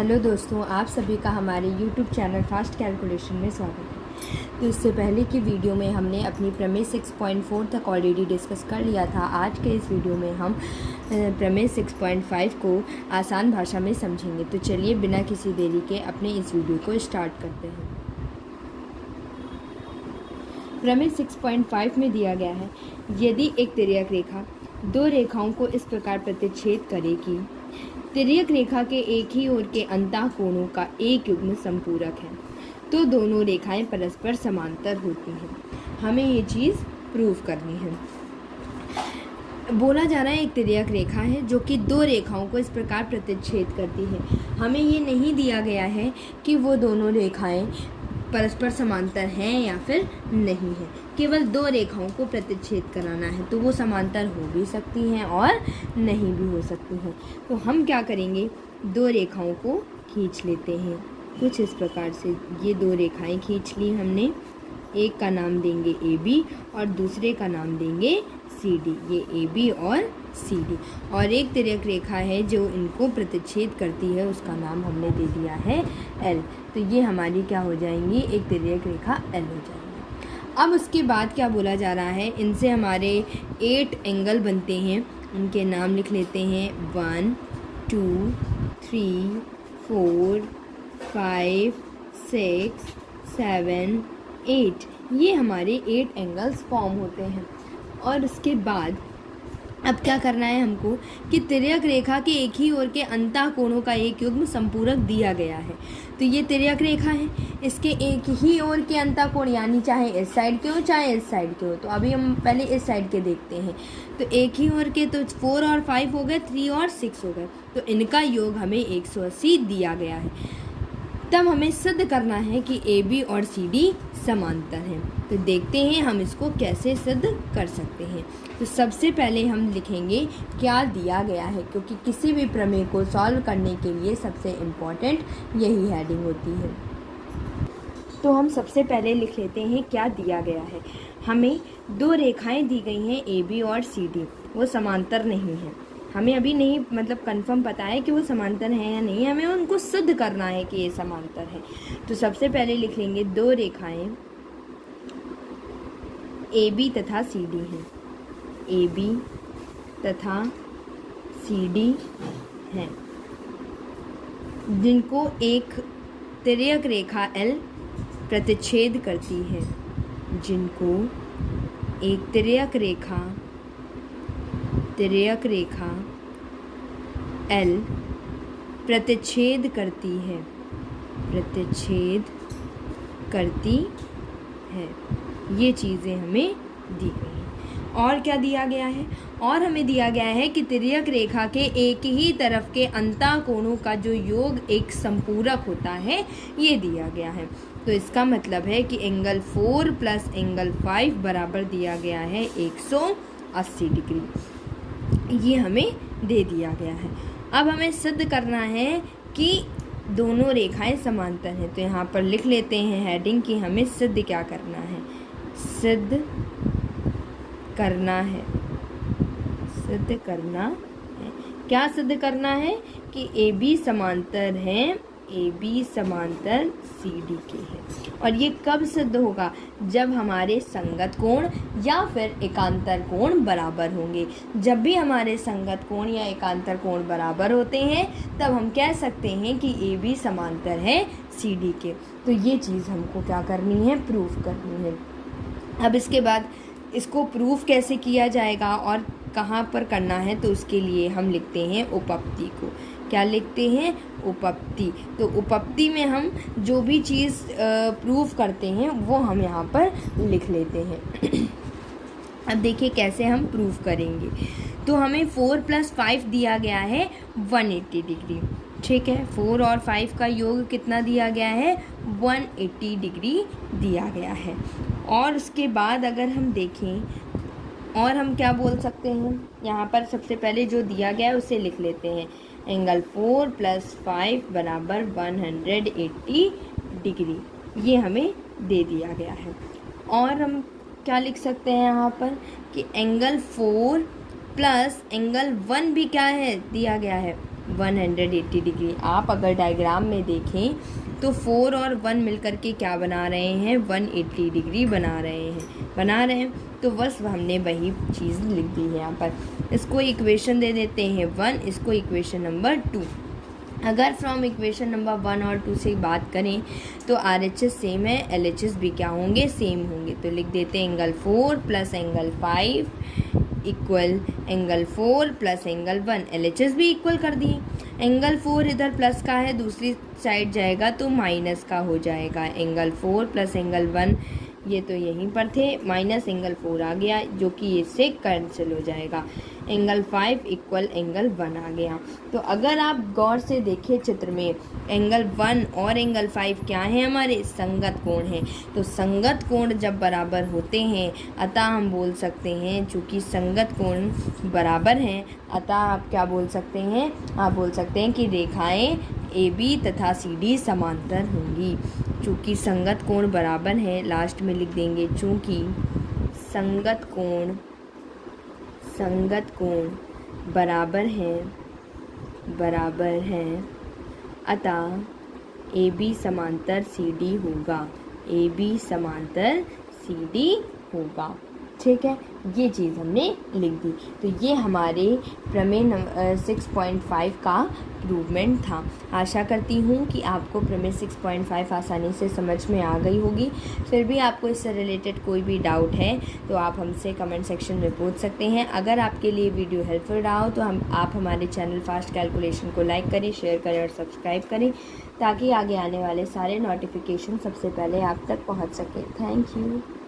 Hello दोस्तों, आप सभी का हमारे YouTube चैनल फास्ट कैलकुलेशन में स्वागत है। तो इससे पहले की वीडियो में हमने अपनी प्रमेय 6.4 तक ऑलरेडी डिस्कस कर लिया था। आज के इस वीडियो में हम प्रमेय 6.5 को आसान भाषा में समझेंगे। तो चलिए बिना किसी देरी के अपने इस वीडियो को स्टार्ट करते हैं। प्रमेय 6.5 में दिया गया है, यदि एक तिर्यक रेखा दो रेखाओं को इस प्रकार प्रतिच्छेद करे कि तिर्यक रेखा के एक ही ओर के अंतः कोणों का एक युग्म संपूरक है, तो दोनों रेखाएं परस्पर समांतर होती हैं। हमें ये चीज़ प्रूव करनी है। बोला जा रहा है एक तिर्यक रेखा है जो कि दो रेखाओं को इस प्रकार प्रतिच्छेद करती है। हमें ये नहीं दिया गया है कि वो दोनों रेखाएं परस्पर समांतर हैं या फिर नहीं है। केवल दो रेखाओं को प्रतिच्छेद कराना है, तो वो समांतर हो भी सकती हैं और नहीं भी हो सकती हैं। तो हम क्या करेंगे, दो रेखाओं को खींच लेते हैं कुछ इस प्रकार से। ये दो रेखाएं खींच ली हमने। एक का नाम देंगे AB और दूसरे का नाम देंगे CD। ये AB और CD। और एक तिर्यक रेखा है जो इनको प्रतिच्छेद करती है, उसका नाम हमने दे दिया है L। तो ये हमारी क्या हो जाएंगी, एक तिर्यक रेखा L हो जाएगी। अब उसके बाद क्या बोला जा रहा है, इनसे हमारे 8 एंगल बनते हैं। उनके नाम लिख लेते हैं 1 2 3 4 5 6 7 8। ये हमारे 8 एंगल्स फॉर्म होते हैं। और उसके बाद अब क्या करना है हमको कि तिर्यक रेखा के एक ही ओर के अंतः कोणों का एक युग्म संपूरक दिया गया है। तो ये तिर्यक रेखा है, इसके एक ही ओर के अंतः कोण यानी चाहे इस साइड के हो चाहे इस साइड के हो। तो अभी हम पहले इस साइड के देखते हैं। तो एक ही ओर के तो 4 और 5 हो गए, 3 और 6 हो गए। तो इनका योग हमें 180 दिया गया है। तब हमें सिद्ध करना है कि AB और CD समांतर हैं। तो देखते हैं हम इसको कैसे सिद्ध कर सकते हैं। तो सबसे पहले हम लिखेंगे क्या दिया गया है, क्योंकि किसी भी प्रमेय को सॉल्व करने के लिए सबसे इम्पॉर्टेंट यही हेडिंग होती है। तो हम सबसे पहले लिख लेते हैं क्या दिया गया है। हमें दो रेखाएं दी गई हैं AB और CD, वो समांतर नहीं है। हमें अभी नहीं कंफर्म पता है कि वो समांतर हैं या नहीं, हमें उनको सिद्ध करना है कि ये समांतर है। तो सबसे पहले लिख लेंगे दो रेखाएं AB तथा CD हैं। AB तथा CD हैं, जिनको एक तिर्यक रेखा L प्रतिच्छेद करती है। जिनको एक तिर्यक रेखा L प्रतिच्छेद करती है। ये चीज़ें हमें दी गई हैं। और क्या दिया गया है, और हमें दिया गया है कि तिर्यक रेखा के एक ही तरफ के अंतः कोणों का जो योग एक संपूरक होता है, ये दिया गया है। तो इसका मतलब है कि एंगल 4 प्लस एंगल 5 बराबर दिया गया है 180 डिग्री। ये हमें दे दिया गया है। अब हमें सिद्ध करना है कि दोनों रेखाएं समांतर हैं। तो यहाँ पर लिख लेते हैं हेडिंग कि हमें सिद्ध क्या करना है। सिद्ध करना है। क्या सिद्ध करना है कि AB समांतर हैं, AB समांतर CD के हैं। और ये कब सिद्ध होगा, जब हमारे संगत कोण या फिर एकांतर कोण बराबर होंगे। जब भी हमारे संगत कोण या एकांतर कोण बराबर होते हैं, तब हम कह सकते हैं कि AB समांतर है CD के। तो ये चीज़ हमको क्या करनी है, प्रूफ करनी है। अब इसके बाद इसको प्रूफ कैसे किया जाएगा और कहाँ पर करना है, तो उसके लिए हम लिखते हैं उपपत्ति को। क्या लिखते हैं, उपपत्ति। तो उपपत्ति में हम जो भी चीज़ प्रूफ करते हैं वो हम यहाँ पर लिख लेते हैं। अब देखिए कैसे हम प्रूफ करेंगे। तो हमें 4 + 5 दिया गया है 180 डिग्री। ठीक है, 4 और 5 का योग कितना दिया गया है, 180 डिग्री दिया गया है। और उसके बाद अगर हम देखें, और हम क्या बोल सकते हैं, यहाँ पर सबसे पहले जो दिया गया है उसे लिख लेते हैं। एंगल 4 + 5 बराबर 180 डिग्री, ये हमें दे दिया गया है। और हम क्या लिख सकते हैं यहाँ पर कि एंगल 4 प्लस एंगल 1 भी क्या है, दिया गया है 180 डिग्री। आप अगर डायग्राम में देखें तो 4 और 1 मिलकर के क्या बना रहे हैं, 180 डिग्री बना रहे हैं। तो बस हमने वही चीज़ लिख दी है यहाँ पर। इसको इक्वेशन दे देते हैं 1, इसको इक्वेशन नंबर 2। अगर फ्रॉम इक्वेशन नंबर 1 और 2 से बात करें तो RHS सेम है, LHS भी क्या होंगे, सेम होंगे। तो लिख देते हैं angle 4 plus angle 5 equal angle 4 plus angle 1। LHS भी इक्वल कर दिए। एंगल 4 इधर प्लस का है, दूसरी साइड जाएगा तो माइनस का हो जाएगा। एंगल 4 प्लस एंगल 1 ये तो यहीं पर थे, माइनस एंगल 4 आ गया जो कि इससे कैंसिल हो जाएगा। एंगल 5 इक्वल एंगल 1 आ गया। तो अगर आप गौर से देखें चित्र में, एंगल 1 और एंगल 5 क्या है, हमारे संगत कोण हैं। तो संगत कोण जब बराबर होते हैं अतः हम बोल सकते हैं, चूँकि संगत कोण बराबर हैं अतः आप क्या बोल सकते हैं, आप बोल सकते हैं कि रेखाएं AB तथा CD समांतर होंगी। चूँकि संगत कोण बराबर हैं, लास्ट में लिख देंगे चूँकि संगत कोण बराबर हैं अतः AB समांतर CD होगा, AB समांतर CD होगा। ठीक है, ये चीज़ हमने लिख दी। तो ये हमारे प्रमेय 6.5 का प्रूवमेंट था। आशा करती हूँ कि आपको प्रमेय 6.5 आसानी से समझ में आ गई होगी। फिर भी आपको इससे रिलेटेड कोई भी डाउट है तो आप हमसे कमेंट सेक्शन में पूछ सकते हैं। अगर आपके लिए वीडियो हेल्पफुल रहा हो तो आप हमारे चैनल फास्ट कैलकुलेशन को लाइक करें, शेयर करें और सब्सक्राइब करें ताकि आगे आने वाले सारे नोटिफिकेशन सबसे पहले आप तक पहुँच सकें। Thank you.